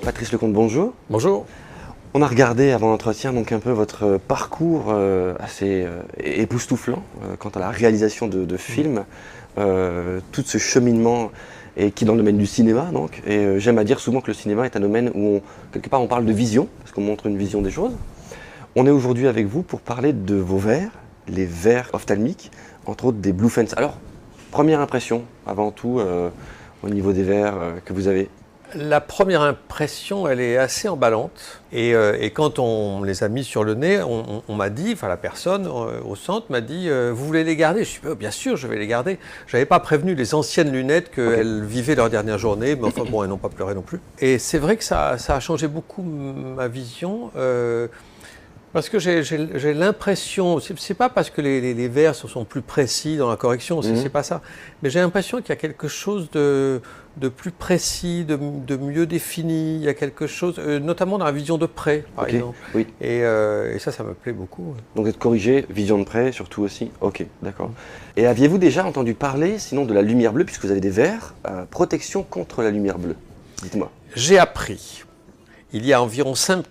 Patrice Lecomte, bonjour. Bonjour. On a regardé avant l'entretien donc un peu votre parcours assez époustouflant quant à la réalisation de films, tout ce cheminement et qui est dans le domaine du cinéma donc. Et j'aime à dire souvent que le cinéma est un domaine où quelque part on parle de vision, parce qu'on montre une vision des choses. On est aujourd'hui avec vous pour parler de vos verres, les verres ophtalmiques, entre autres des Bluefence. Alors, première impression avant tout au niveau des verres que vous avez. La première impression, elle est assez emballante. Et quand on les a mis sur le nez, on m'a dit, enfin la personne au centre m'a dit vous voulez les garder? Je suis dit bien sûr, je vais les garder. Je n'avais pas prévenu les anciennes lunettes qu'elles vivaient leur dernière journée, mais enfin bon, elles n'ont pas pleuré non plus. Et c'est vrai que ça a changé beaucoup ma vision. Parce que j'ai l'impression, c'est pas parce que les verres sont plus précis dans la correction, c'est pas ça. Mais j'ai l'impression qu'il y a quelque chose de plus précis, de mieux défini. Il y a quelque chose, notamment dans la vision de près, par exemple. Oui. Et ça me plaît beaucoup. Donc être corrigé, vision de près surtout aussi. Ok, d'accord. Et aviez-vous déjà entendu parler, sinon, de la lumière bleue, puisque vous avez des verres, protection contre la lumière bleue? Dites-moi. J'ai appris, il y a environ 5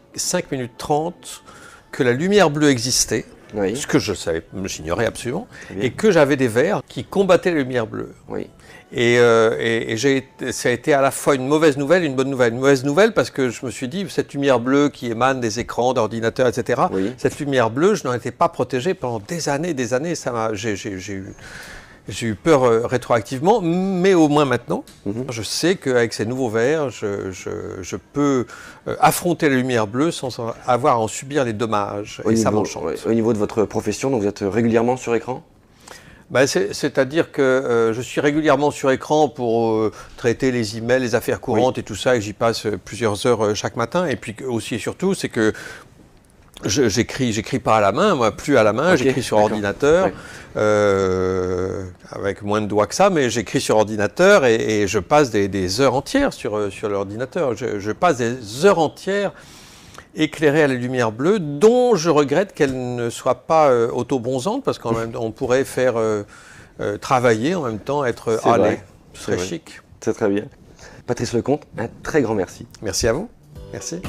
minutes 30, que la lumière bleue existait, ce que je savais, j'ignorais absolument, et que j'avais des verres qui combattaient la lumière bleue. Oui. Et ça a été à la fois une mauvaise nouvelle et une bonne nouvelle. Une mauvaise nouvelle parce que je me suis dit, cette lumière bleue qui émane des écrans, d'ordinateurs, etc., cette lumière bleue, je n'en étais pas protégé pendant des années, j'ai eu peur rétroactivement, mais au moins maintenant, je sais qu'avec ces nouveaux verres, je peux affronter la lumière bleue sans avoir à en subir les dommages. Ça m'enchante. Au niveau de votre profession, donc vous êtes régulièrement sur écran? C'est-à-dire que je suis régulièrement sur écran pour traiter les emails, les affaires courantes et tout ça, et j'y passe plusieurs heures chaque matin. Et puis aussi et surtout, c'est que j'écris pas à la main, moi, plus à la main, j'écris sur ordinateur, avec moins de doigts que ça, mais j'écris sur ordinateur et je passe des heures entières sur l'ordinateur. Je passe des heures entières éclairées à la lumière bleue, dont je regrette qu'elle ne soit pas auto-bronzante, parce qu'on pourrait faire travailler en même temps, être allé. Ce serait chic. C'est très bien. Patrice Lecomte, un très grand merci. Merci à vous. Merci.